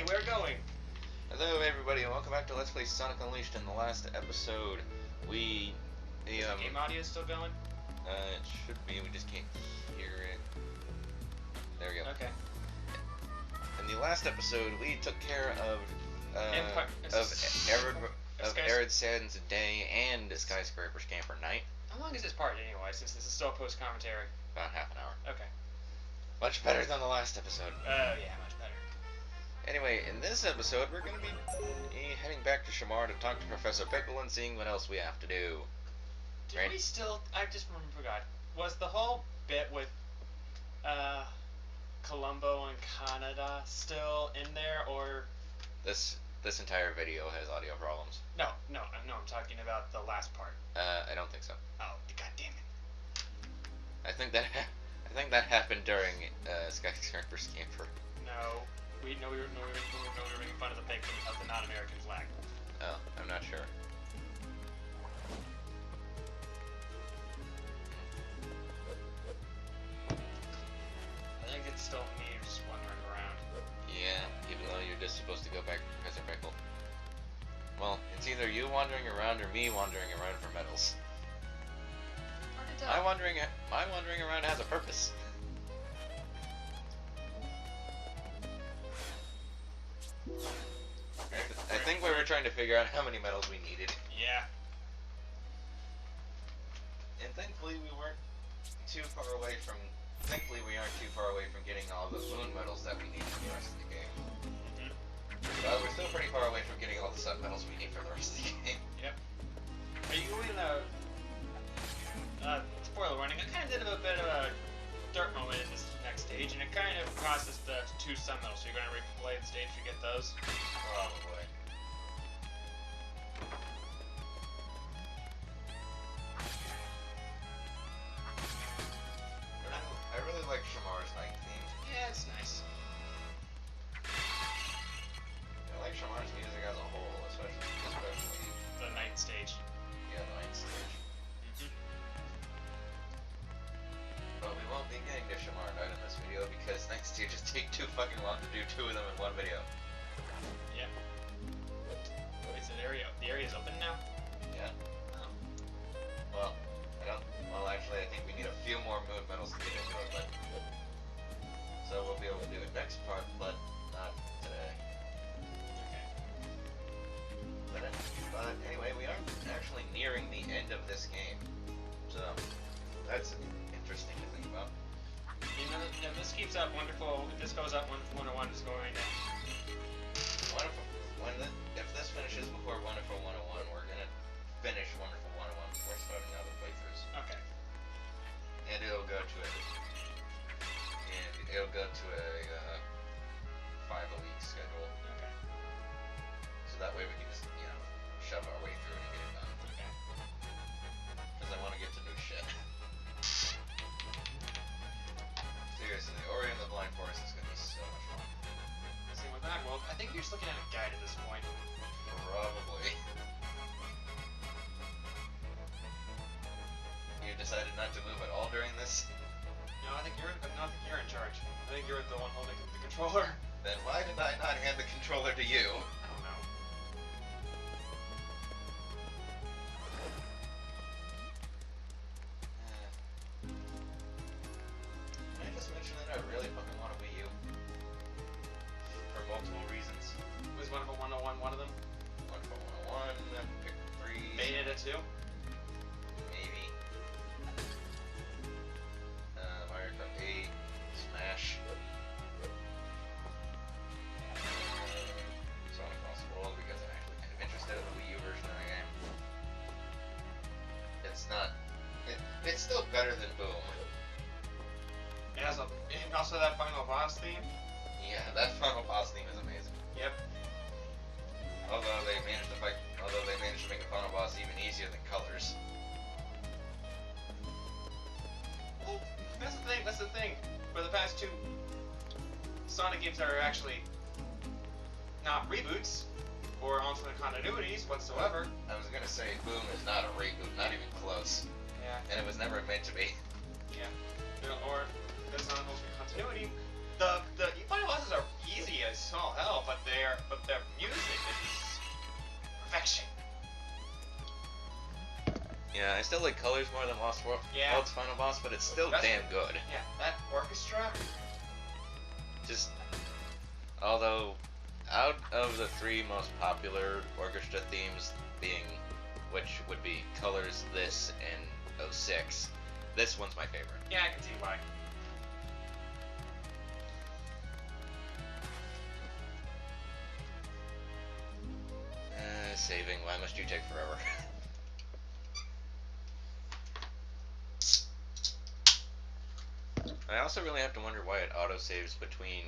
we're going. Hello everybody and welcome back to Let's Play Sonic Unleashed. In the last episode, the game audio is still going? It should be, we just can't hear it. There we go. Okay. In the last episode, we took care of Arid Sands Day and Skyscraper's Camper Night. How long is this part anyway, since this is still post-commentary? About half an hour. Okay. Much better than the last episode. Oh, yeah, much better. Anyway, in this episode, we're going to be heading back to Shamar to talk to Professor Pickle and seeing what else we have to do. Did we still... I just forgot. Was the whole bit with Columbo and Canada still in there, or... This entire video has audio problems. No, I'm talking about the last part. I don't think so. Oh, god damn it. I think that happened during Skyscraper's Camper. No. We were making fun of the non-American flag. Oh, I'm not sure. I think it's still me just wandering around. Yeah, even though you're just supposed to go back to Professor Pickle. Well, it's either you wandering around or me wandering around for medals. My wandering around has a purpose. I think we were trying to figure out how many medals we needed. Yeah. And thankfully we aren't too far away from getting all the moon medals that we need for the rest of the game. But we're still pretty far away from getting all the sub medals we need for the rest of the game. Yep. Are you going to... spoiler warning, I kind of did a bit of a dirt moment in this next stage, and it kind of processed the 2 sub medals, so you're going to replay the stage to get those? Probably. I really like Shamar's night theme. Yeah, it's nice. I like Shamar's music as a whole, especially the night stage. Yeah, the night stage. But we won't be getting to Shamar Night in this video because night stages take too fucking long to do 2 of them in one video. Yeah. Wait, so the area's open now? Yeah. Oh. Well, actually I think we need a few more moon medals to get into it, but... So we'll be able to do it next part, but not today. Okay. But anyway, we are actually nearing the end of this game. So, that's interesting to think about. You know, if this keeps up, Wonderful, if this goes up, Wonderful 101 is going to... If this finishes before Wonderful 101, we're going to finish Wonderful 101 before starting other playthroughs. Okay. And it'll go to a 5-a-week schedule. Okay. So that way we can just, shove our way through it and get it done. Okay. Because I want to get to new shit. Seriously, Ori and the Blind Forest is going to be so much fun. See, with that world, I think you're just looking at a guide at this point. Probably. You decided not to move at all during this? No, I think you're in charge. I think you're the one holding the controller. Then why did I not hand the controller to you? I don't know. Can I just mention that I really fucking want a Wii U? For multiple reasons. Was Wonderful 101 one of them? Wonderful 101, Pick 3... Bayonetta 2? Maybe. Mario Kart 8, Smash. Sonic Lost World, because I'm actually kind of interested in the Wii U version of the game. It's not... It's still better than Boom. It has and also that final boss theme? Yeah, that final boss theme is amazing. Yep. Although they managed to make the final boss even easier than Colors. Well, that's the thing. For the past 2 Sonic games that are actually not reboots or alternate continuities whatsoever. I was gonna say Boom is not a reboot, not even close. Yeah. And it was never meant to be. Yeah. Or there's not an alternate continuity. The final bosses are easy as all hell, but they still like Colors more than Lost World's final boss, but it's still damn good. Yeah, that orchestra. Just, although, out of the 3 most popular orchestra themes, being which would be Colors, this, and 06, this one's my favorite. Yeah, I can see why. Saving. Why must you take forever? I also really have to wonder why it autosaves between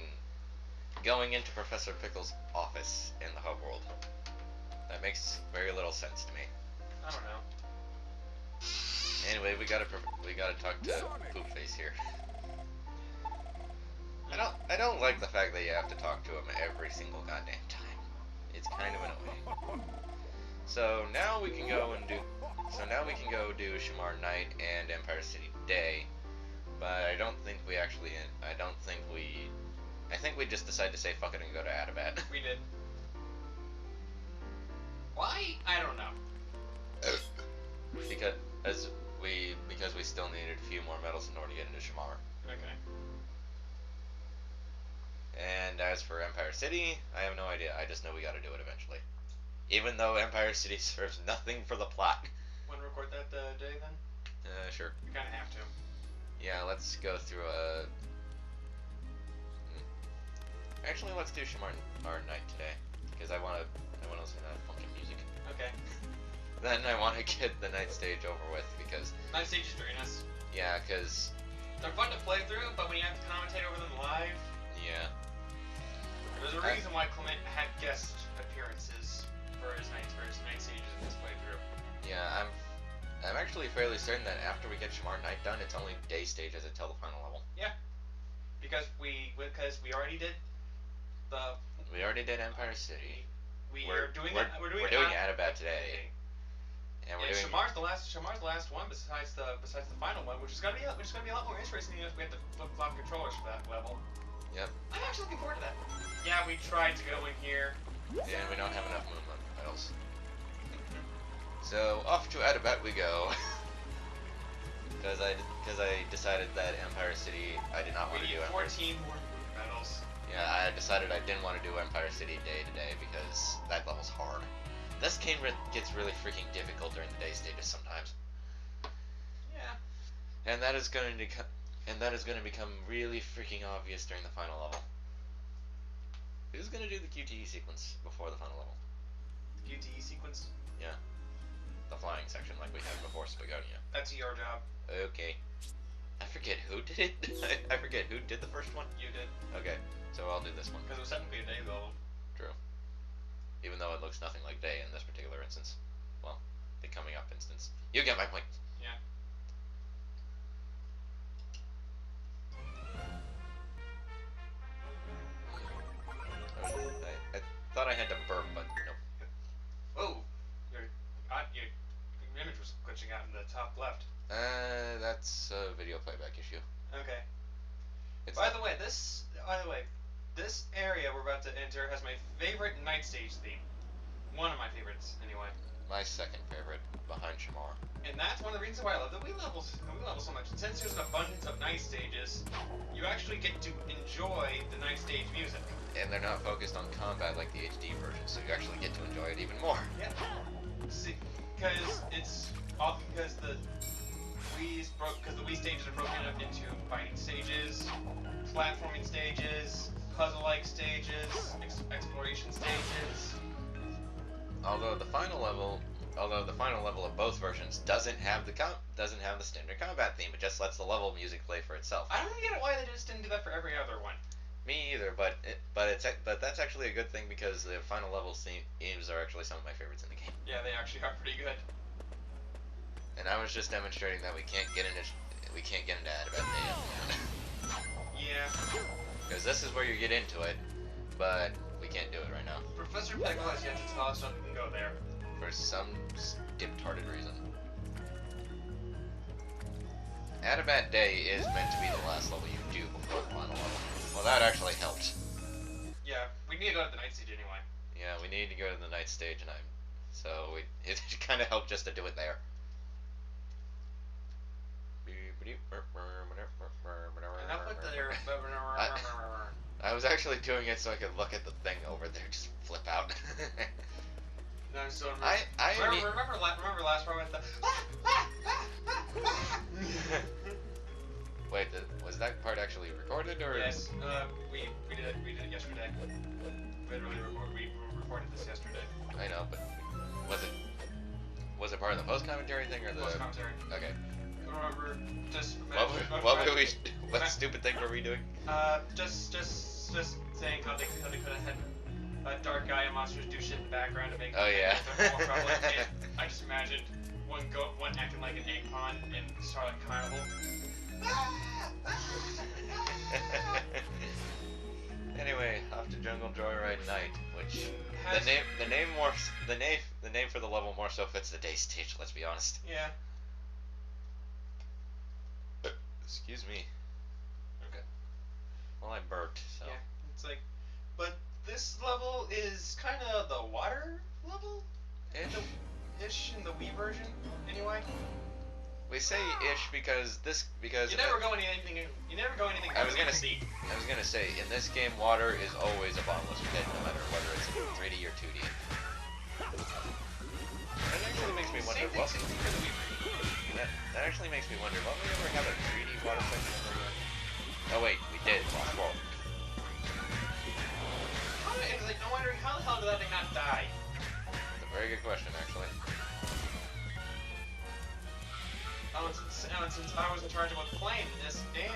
going into Professor Pickle's office in the hub world. That makes very little sense to me. I don't know. Anyway, we gotta talk to Poopface here. I don't like the fact that you have to talk to him every single goddamn time. It's kind of annoying. So now we can go do Shamar Night and Empire City Day, but I think we just decided to say fuck it and go to Adabat. We did. Why? I don't know. because we still needed a few more medals in order to get into Shamar. Okay. And as for Empire City, I have no idea. I just know we gotta do it eventually. Even though Empire City serves nothing for the plot. Want to record that day then? Sure. We kind of have to. Yeah, let's go through Actually, let's do Shamar Night today, because I wanna listen to that funky music. Okay. Then I want to get the night stage over with, because... Night stage is very nice. Yeah, because... They're fun to play through, but when you have to commentate over them live... Yeah. There's a reason why Clement had guest appearances for his night stages in this playthrough. Yeah, I'm actually fairly certain that after we get Shamar Night done, it's only day stages until the final level. Yeah. Because we already did We already did Empire City. We're doing Adabat today. And we're doing Shamar's the last one besides the final one, which is gonna be a lot more interesting if we have to flip flop controllers for that level. Yep. I'm actually looking forward to that. Yeah, we tried to go in here. And we don't have enough movement medals. So off to Adabat we go. Because I decided that Empire City I did not want to do. 14 more movement medals. Yeah, I decided I didn't want to do Empire City day to day because that level's hard. This game gets really freaking difficult during the day stages sometimes. Yeah. And that is going to become really freaking obvious during the final level. Who's going to do the QTE sequence before the final level? QTE sequence? Yeah. The flying section like we had before Spagonia. That's your job. Okay. I forget who did it. I forget who did the first one. You did. Okay, so I'll do this one. Because it was technically a day level. True. Even though it looks nothing like day in this particular instance. Well, the coming up instance. You get my point. Yeah. I thought I had to burp, but nope. Whoa! Your image was glitching out in the top left. That's a video playback issue. Okay. By the way, this area we're about to enter has my favorite night stage theme. One of my favorites, anyway. My second favorite, behind Shamar. And that's one of the reasons why I love the Wii levels so much. And since there's an abundance of night stages, you actually get to enjoy the night stage music. And they're not focused on combat like the HD version, so you actually get to enjoy it even more. Yeah. See, because the Wii stages are broken up into fighting stages, platforming stages, puzzle-like stages, exploration stages. Although the final level of both versions doesn't have the standard combat theme, it just lets the level music play for itself. I don't get why they just didn't do that for every other one. Me either, but that's actually a good thing because the final level themes are actually some of my favorites in the game. Yeah, they actually are pretty good. And I was just demonstrating that we can't get into Adabat Day. Yeah. Because this is where you get into it, but we can't do it right now. Professor Peggle has yet to tell us that we can go there. For some dip-tarded reason. Adabat Day is meant to be the last level you do before the final level. Well, that actually helped. Yeah, we need to go to the night stage anyway. Yeah, we need to go to the night stage, and so it kind of helped just to do it there. Enough with the... I was actually doing it so I could look at the thing over there, just flip out. No, I'm still remember last part with the... Wait, was that part actually recorded or? Yes, we did it yesterday. We recorded this yesterday. I know, but was it part of the post commentary thing or the post commentary? Okay. Remember, just what stupid thing were we doing? Just saying how they could have had a dark guy and monsters do shit in the background to make it more prevalent. I just imagined one acting like an egg pond in Starlight Carnival. Anyway, off to Jungle Joyride Night, which the name for the level more so fits the day stage. Let's be honest. Yeah. Excuse me. Okay. Well, I burped, so. Yeah, it's like, but this level is kind of the water level? Ish in the Wii version, anyway. We say ish because you never go anything. I was gonna say in this game, water is always a bottomless pit, no matter whether it's in 3D or 2D. That actually makes me wonder. That actually makes me wonder. Will we ever have a 3D water section ever again? Oh wait, we did. Lost World. It's like, I'm wondering how the hell did that thing not die? That's a very good question, actually. Since I was in charge of playing this and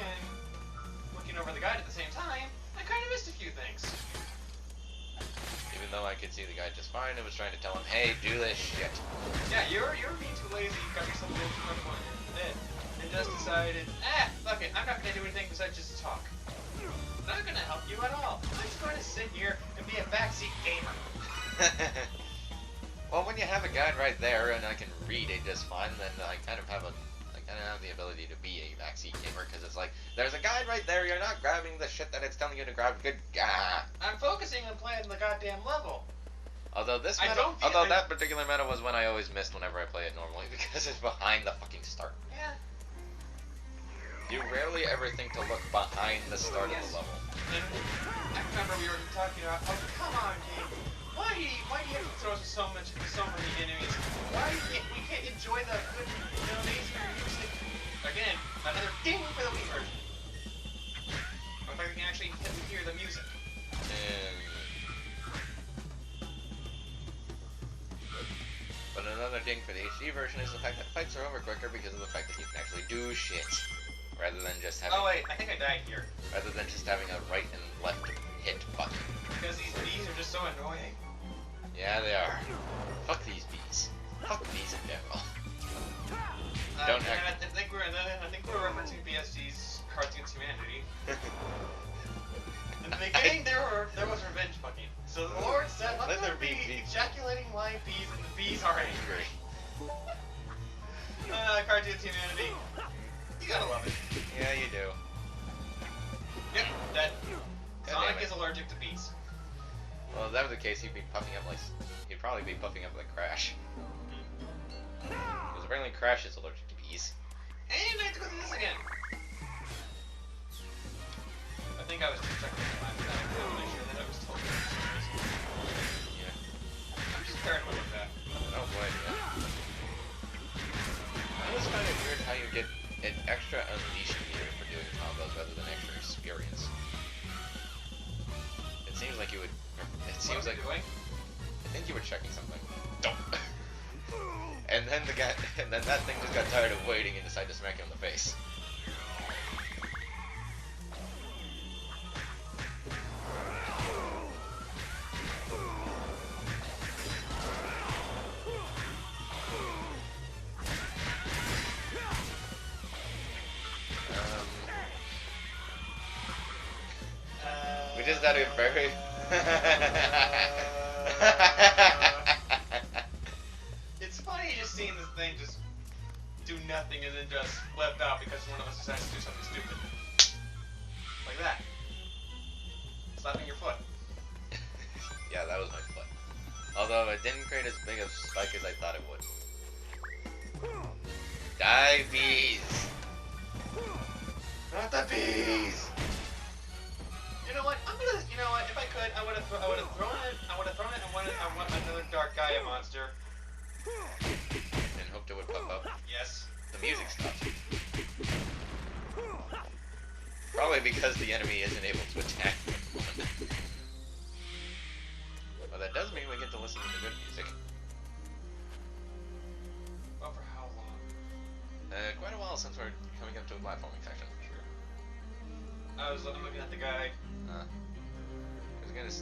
looking over the guide at the same time, I kind of missed a few things. Even though I could see the guy just fine, I was trying to tell him, hey, do this shit. Yeah, you're being too lazy, you got yourself a little too much fun and just decided, fuck it, I'm not going to do anything besides just talk. I'm not going to help you at all. I'm just going to sit here and be a backseat gamer. Well, when you have a guide right there and I can read it just fine, then I kind of have the ability to be a backseat gamer, because it's like, there's a guide right there, you're not grabbing the shit that it's telling you to grab. Good God. I'm focusing on playing the goddamn level. Although that particular meta was one I always missed whenever I play it normally, because it's behind the fucking start. Yeah. You rarely ever think to look behind the start of the level. And I remember we were talking about, oh, come on, game. Why do you have to throw so many enemies? Why we can't enjoy the good amazing music? Again, another ding for the Wii version. In fact, we can actually hear the music. But another ding for the HD version is the fact that fights are over quicker because of the fact that you can actually do shit. Rather than just having... Oh wait, I think I died here. Rather than just having a right and left hit button. Because these bees are just so annoying. Yeah, they are. Fuck these bees. Fuck bees in general. I think we're referencing BSG's Cartoons Humanity. In the beginning, there was revenge fucking. So the Lord said, let there be ejaculating live bees, and the bees are angry. Cartoons Humanity. You gotta love it. Yeah, you do. Yep, dead. Sonic is allergic to bees. Well, if that was the case, he'd probably be puffing up like Crash. Because apparently Crash is allergic to bees. And I have to go through this again. I think I was just checking the time. I'm really sure that I was told. Yeah. I'm just paranoid with that. Oh boy, yeah. It was kind of weird how you get an extra unleashed meter for doing combos rather than extra experience. It seems like you would. It seems like. Doing? I think you were checking something. Don't. And then that thing just got tired of waiting and decided to smack you in the face. We just had a very... It's funny just seeing this thing just do nothing and then just flip out because one of us decides to do something stupid. Like that. Slapping your foot. Yeah, that was my foot. Although it didn't create as big a spike as I thought it would. Die, bees! Not the bees! You know what? You know what? If I could, I would have thrown it. I want another dark Gaia monster. And hoped it would pop up. Yes. The music stopped. Probably because the enemy isn't able to attack one. Well, that does mean we get to listen to the good music. Well, for how long? Quite a while since we're coming up to a platforming section. I'm looking at the guy.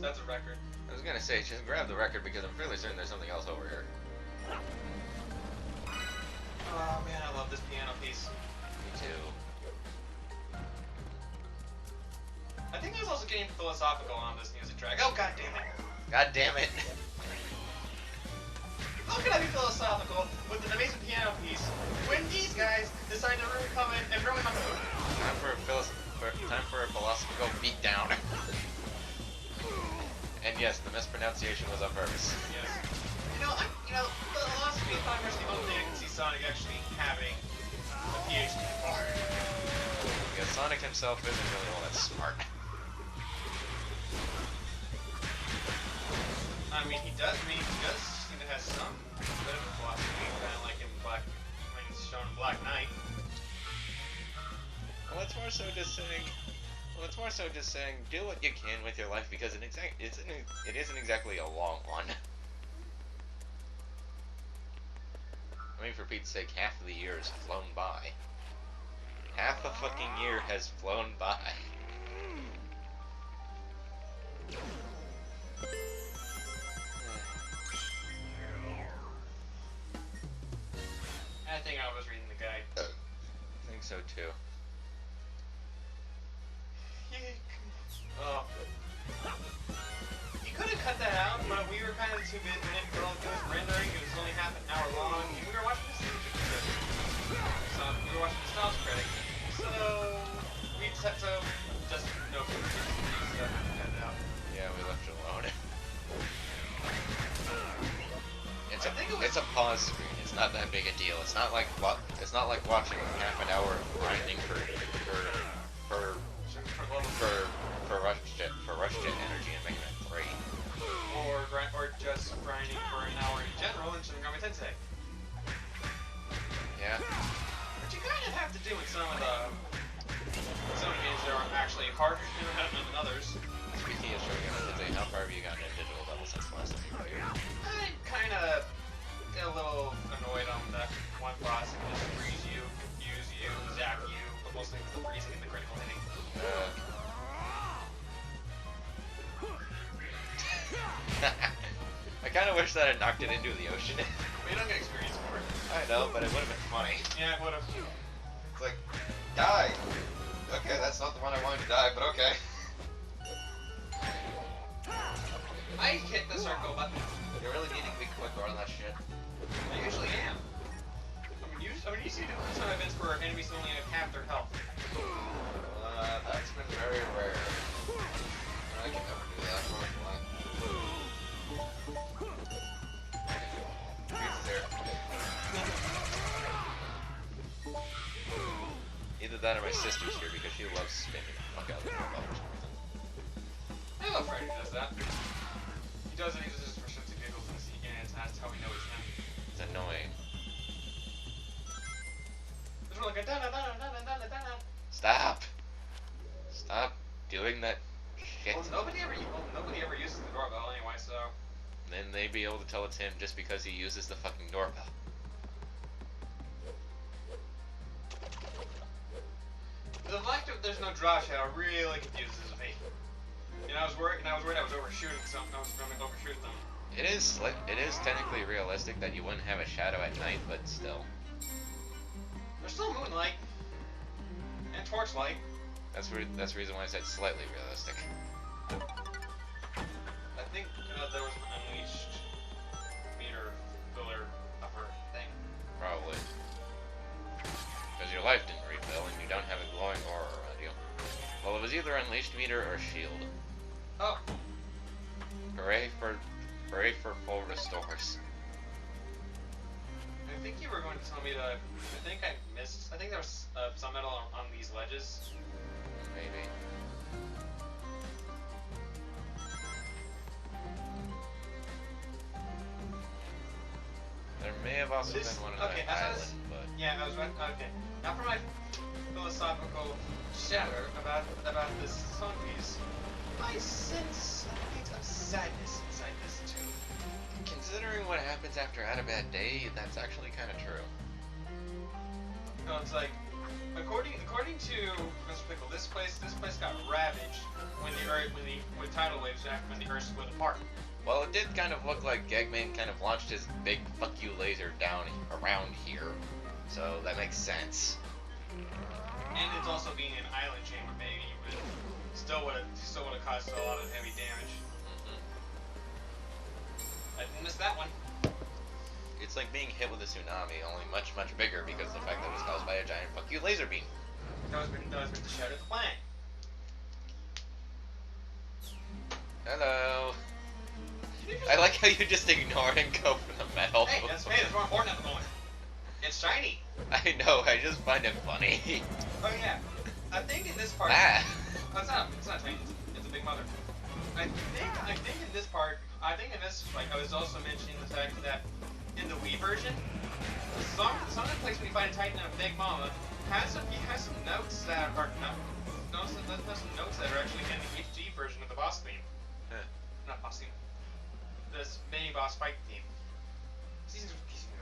That's a record. I was gonna say, just grab the record because I'm fairly certain there's something else over here. Oh man, I love this piano piece. Me too. I think I was also getting philosophical on this music track. Oh god damn it! God damn it! How can I be philosophical with an amazing piano piece when these guys decide to really come in and ruin my mood? Time for a philosophical beatdown. And yes, the mispronunciation was on purpose. Yes. Philosophy is probably the only thing I can see Sonic actually having a PhD for. Because Sonic himself isn't really all that smart. I mean, he does seem to have some bit of a philosophy, kind of like in it's shown in Black Knight. Well, it's more so just saying, do what you can with your life because it isn't exactly a long one. I mean, for Pete's sake, half of the year has flown by. Half the fucking year has flown by. I think I was reading the guide. I think so too. Oh. You could have cut that out, but we were kind of too busy. We didn't go through his rendering. It was only half an hour long. And we were watching this we were watching the Styles Critic. So we just had to cut it out. Yeah, we left it alone. It's a pause screen. It's not that big a deal. It's not like watching half an hour of grinding for Rush Jet energy in Mega Man 3. Or just grinding for an hour in general in Shin Megami Tensei. Yeah. But you kind of have to do with some games that are actually harder than others. Speaking of Shin Megami Tensei, how far have you gotten in digital level since the last time you played? I kind of get a little annoyed on that one boss who just freeze you, confuse you, zap you, but mostly with the freezing and the critical hitting. I kind of wish that I knocked it into the ocean. Well, you don't get experience for it. I know, but it would have been funny. Yeah, it would have. It's like, die! Okay, that's not the one I wanted to die, but okay. I hit the circle button. You're really needing to be quick on that shit. I usually am. You see some events where enemies only have half their health. That's been very rare. I can never do that, unfortunately. Either that or my sister's here because she loves spinning the fuck out of the bubbles. I love Freddy does that. He does it just for shits and giggles and that's how we know it's him. It's annoying. It's really like a da-da-da-da-da-da-da-da. Stop! Stop doing that shit. Well, nobody ever uses the doorbell anyway, so... Then they'd be able to tell it's him just because he uses the fucking doorbell. The fact that there's no draw shadow really confuses me. I was worried I was overshooting something. I was going to overshoot them. It is technically realistic that you wouldn't have a shadow at night, but still. There's still moonlight. And torchlight. That's the reason why I said slightly realistic. I think there was an unleashed meter filler upper thing. Probably. Because your life didn't refill and you don't have a glowing aura around you. Well, it was either unleashed meter or shield. Oh. Hooray for full restores. I think think you were going to tell me that. I think I missed. I think there was some metal on these ledges. Maybe. There may have also been one on the island, but... Yeah, I was right. Okay. Now for my philosophical chatter about this song piece, I sense a bit of sadness inside this too. Considering what happens after Had a Bad Day, that's actually kind of true. No, it's like, according to Mr. Pickle, this place got ravaged when tidal waves happened, when the Earth split apart. Well, it did kind of look like Eggman kind of launched his big fuck you laser down around here, so that makes sense. And it's also being an island chamber, maybe, but still would have caused a lot of heavy damage. I didn't miss that one. It's like being hit with a tsunami, only much, much bigger because of the fact that it was caused by a giant fuck you laser beam. That was Mr. Shattered Planet. Hello. I like how you just ignore and go for the metal. Hey, that's more important at the moment. It's shiny. I know, I just find it funny. Oh yeah. I think in this part... Ah. It's not tiny, it's a big mother. I think in this part, I was also mentioning the fact that in the Wii version, some of the place when you find a Titan and a Big Mama has some notes that are actually in the HD version of the boss theme. Huh. Not boss theme. This mini boss fight theme. These are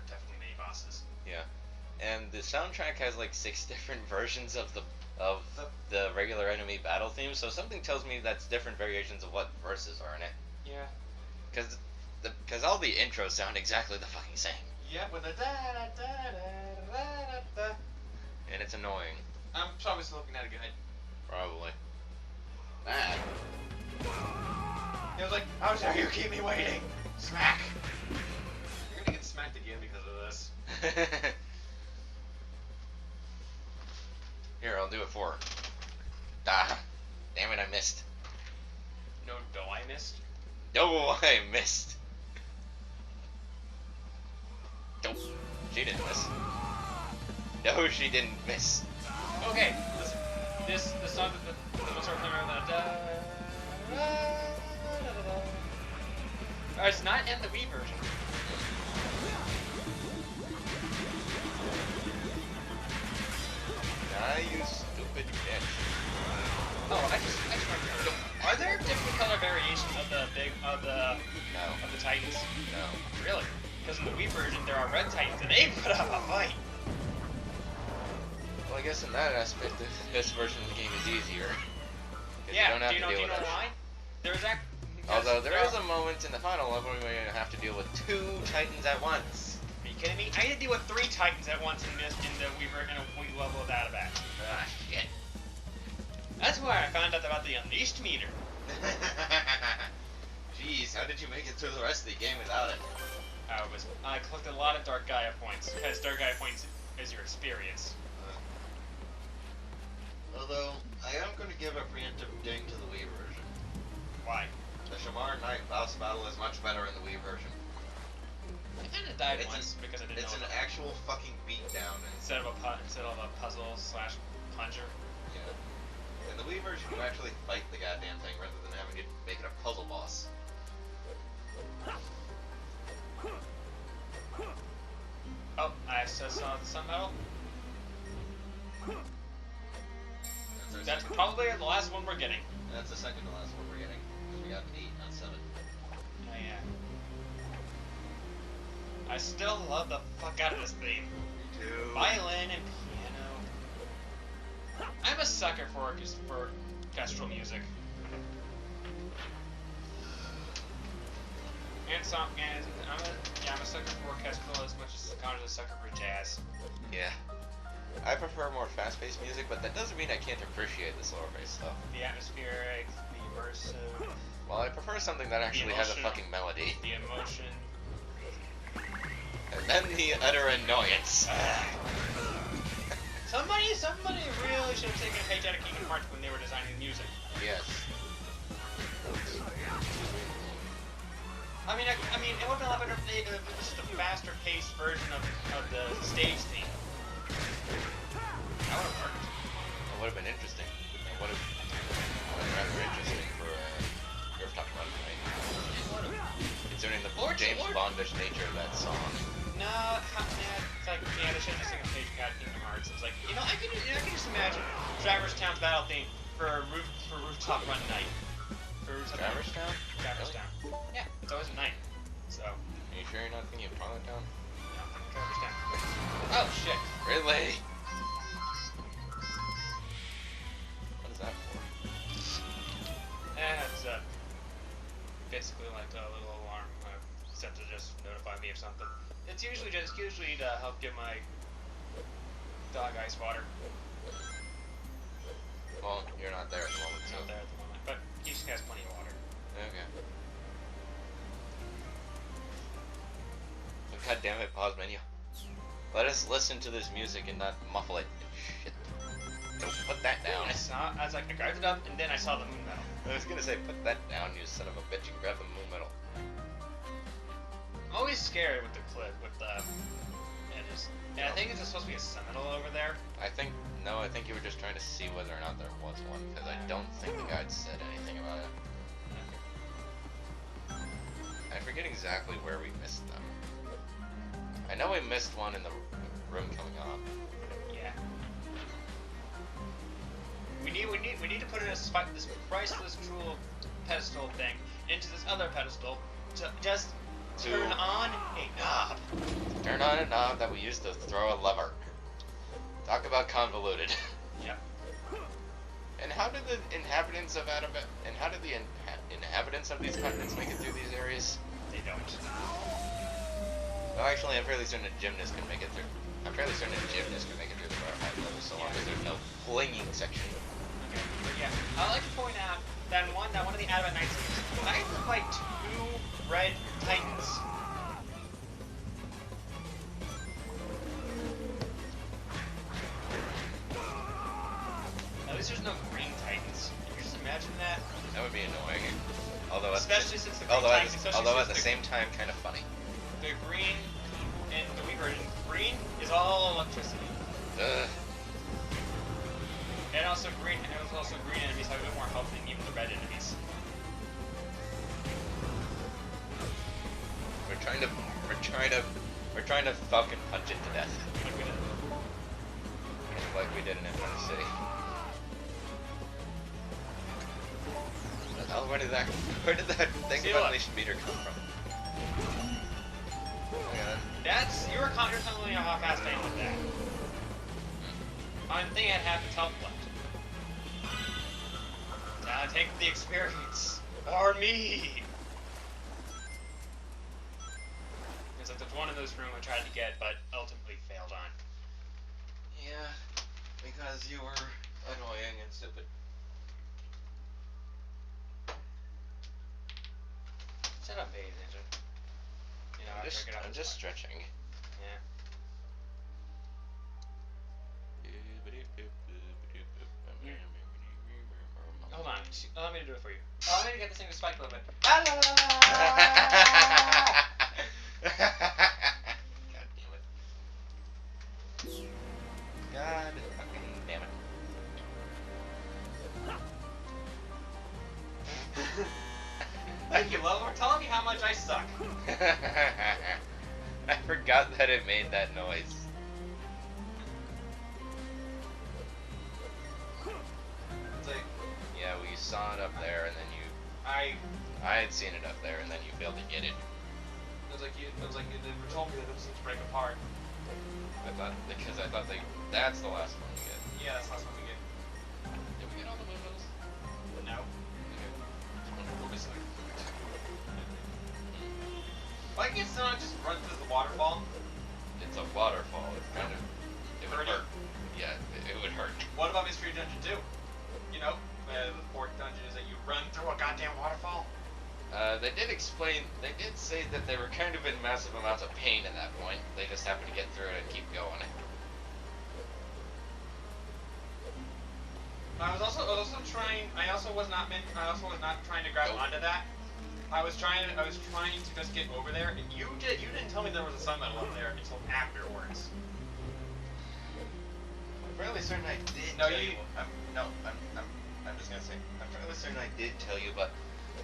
definitely mini bosses. Yeah. And the soundtrack has like 6 different versions of the regular enemy battle theme, so something tells me that's different variations of what verses are in it. Yeah. Because all the intros sound exactly the fucking same. Yeah, with the da da da da da da. And it's annoying. I'm probably still looking at a guide. Probably. Ah. It was like, how dare you keep me waiting? Smack! You're gonna get smacked again because of this. Here, I'll do it for her. Ah. Damn it, I missed. No, I missed? No, I missed. Nope. She didn't miss. No, she didn't miss. Okay, the song that the start playing around that it's not in the Wii version. Ah, you stupid bitch. Oh, I just wondered, are there different color variations of the Titans? No. Really? Because in the Wii version there are red Titans and they put up a fight. Well, I guess in that aspect, this version of the game is easier. Yeah, you don't have to deal do you know why? Although there is a moment in the final level where you have to deal with 2 Titans at once. Are you kidding me? I had to deal with 3 Titans at once in the Wii level of that back. Ah, shit. That's why I found out about the Unleashed meter. Jeez, how did you make it through the rest of the game without it? I collected a lot of Dark Gaia points, because Dark Gaia points is your experience. Although, I am going to give a preemptive ding to the Wii version. Why? The Shamar Knight boss battle is much better in the Wii version. I kind of died once because I didn't know. It's an actual fucking beatdown. Instead of a puzzle / plunger. Yeah. In the Wii version, you actually fight the goddamn thing rather than having to make it a puzzle boss. Oh, I just saw the sun medal. That's probably the last one we're getting. That's the second to last one we're getting. Because we got 8, not 7. Oh yeah. I still love the fuck out of this theme. Me too. Violin and piano. I'm a sucker for orchestral music. I'm a sucker for orchestral as much as Connor's a sucker for jazz. Yeah. I prefer more fast-paced music, but that doesn't mean I can't appreciate the slower-paced stuff. The atmospheric, the immersive. Well, I prefer something that actually has a fucking melody. The emotion. And then the utter annoyance. Somebody really should have taken a page out of Kingdom Hearts when they were designing the music. Yes. I mean, it would have been a lot better if it was just a faster paced version of the stage theme. That would have worked. It would have been interesting. It would have been rather interesting for Rooftop Run, right? Considering the James Bondish nature of that song. No, it's like, yeah, they should have just like a page got Kingdom Hearts. It's like, I can just imagine Traverse Town's battle theme for Rooftop Run Night. Traverse Town? Traverse Town. Yeah, it's always a night. So. Are you sure you're not thinking of Twilight Town? No, I'm thinking Traverse Town. Oh shit. Really? What is that for? It's basically like a little alarm set to just notify me of something. It's usually to help give my dog ice water. Well, you're not there at the moment, so. Not there at the moment, but he just has plenty of water. Okay. But God damn it, pause menu. Let us listen to this music and not muffle it. Shit. Don't put that down. I was like, I grabbed it up and then I saw the moon medal. I was gonna say, put that down, you son of a bitch, and grab the moon medal. I'm always scared with the clip, with the edges. And I think it's supposed to be a Seminole over there. I think you were just trying to see whether or not there was one, because I don't think the guide said anything about it. I forget exactly where we missed them. I know we missed one in the room coming up. Yeah. We need to put in this priceless jewel pedestal thing into this other pedestal to just turn on a knob. Turn on a knob that we used to throw a lever. Talk about convoluted. Yep. And how did the inhabitants of inhabitants of these continents make it through these areas? They don't. Well, actually, I'm fairly certain a gymnast can make it through. I'm fairly certain a gymnast can make it through the high level, so long as there's no flinging section. Okay. But yeah, I'd like to point out that one of the Advent Nights, I had to fight 2 red titans. At least there's no green titans. Can you just imagine that? That would be annoying. Although at the same time, kind of funny. The green in the Wii version, green is all electricity. And also green enemies have a bit more health than even the red enemies. We're trying to Falcon punch it to death. Like we did in Infinite City. Where did that thing of Unleashed Meter come from? You were telling me how fast I did that. I think I'd have the health left. Now take the experience. Or me. Because there's one in this room I tried to get, but ultimately failed on. Yeah, because you were annoying and stupid. Shut up, baby ninja. You know, I'm just stretching. Yeah. Hold on. Allow me to do it for you. Allow me to get this thing to spike a little bit. God damn it. God fucking damn it. Thank you, love. Telling me how much I suck. I forgot that it made that noise. It's like, yeah, we saw it up there, and then I had seen it up there, and then you failed to get it. It was like you never told me that it was supposed to break apart. I thought that's the last one you get. Yeah, that's the last one we get. Did we get all the windows? No. Okay. Why can't someone just run through the waterfall? It's a waterfall. It's kind of... It would hurt. Yeah, it would hurt. What about Mystery Dungeon 2? You know, the 4th dungeon is that you run through a goddamn waterfall. They did say that they were kind of in massive amounts of pain at that point. They just happened to get through it and keep going. I was not trying to grab onto that. I was trying to just get over there, and you didn't tell me there was a sun metal up there until afterwards. I'm fairly certain I did tell you. I'm just gonna say, I'm fairly certain I did tell you,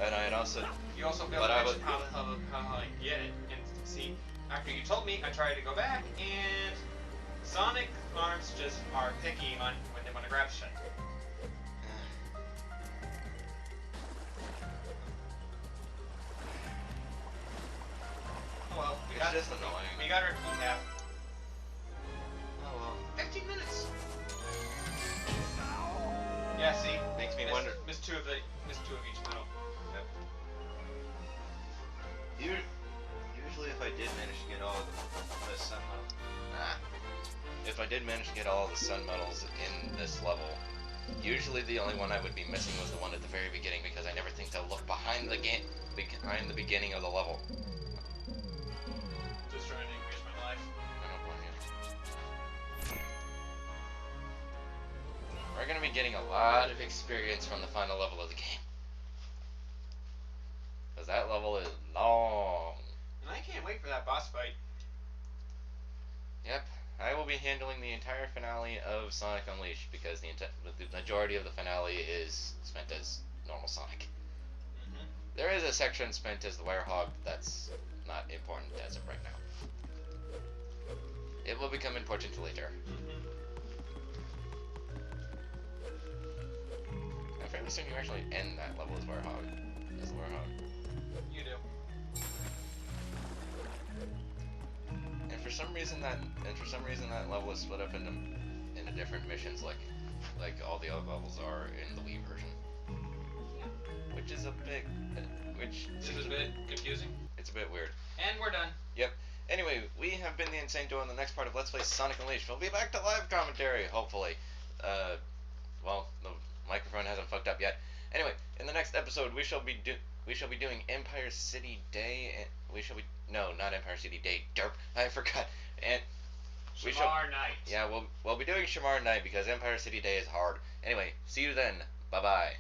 and I had also. You also failed to mention how I get it, and see, after you told me, I tried to go back, and Sonic arms just are picky on when they want to grab shit. Oh well, we got our key cap. Oh well. 15 minutes. Yeah, see, Makes me wonder. Missed two of each medal. Yep. Usually, if I did manage to get all the sun medals, if I did manage to get all the sun medals in this level, usually the only one I would be missing was the one at the very beginning because I never think to look behind the beginning of the level. Just trying to increase my life. I don't blame you. We're gonna be getting a lot of experience from the final level of the game. Because that level is long. And I can't wait for that boss fight. Yep. I will be handling the entire finale of Sonic Unleashed because the majority of the finale is spent as normal Sonic. Mm-hmm. There is a section spent as the Werehog, but that's not important as of right now. It will become important later. Mm-hmm. I'm fairly certain you actually end that level as Werehog. As the Werehog. You do. And for some reason that level is split up into different missions like all the other levels are in the Wii version. Yeah. Which is a bit confusing. It's a bit weird. And we're done. Yep. Anyway, we have been the Insane Duo in the next part of Let's Play Sonic Unleashed. We'll be back to live commentary, hopefully. Well, the microphone hasn't fucked up yet. Anyway, in the next episode, we shall be doing Empire City Day, and not Empire City Day. Derp, I forgot. And Shamar Night. Yeah, we'll be doing Shamar Night because Empire City Day is hard. Anyway, see you then. Bye bye.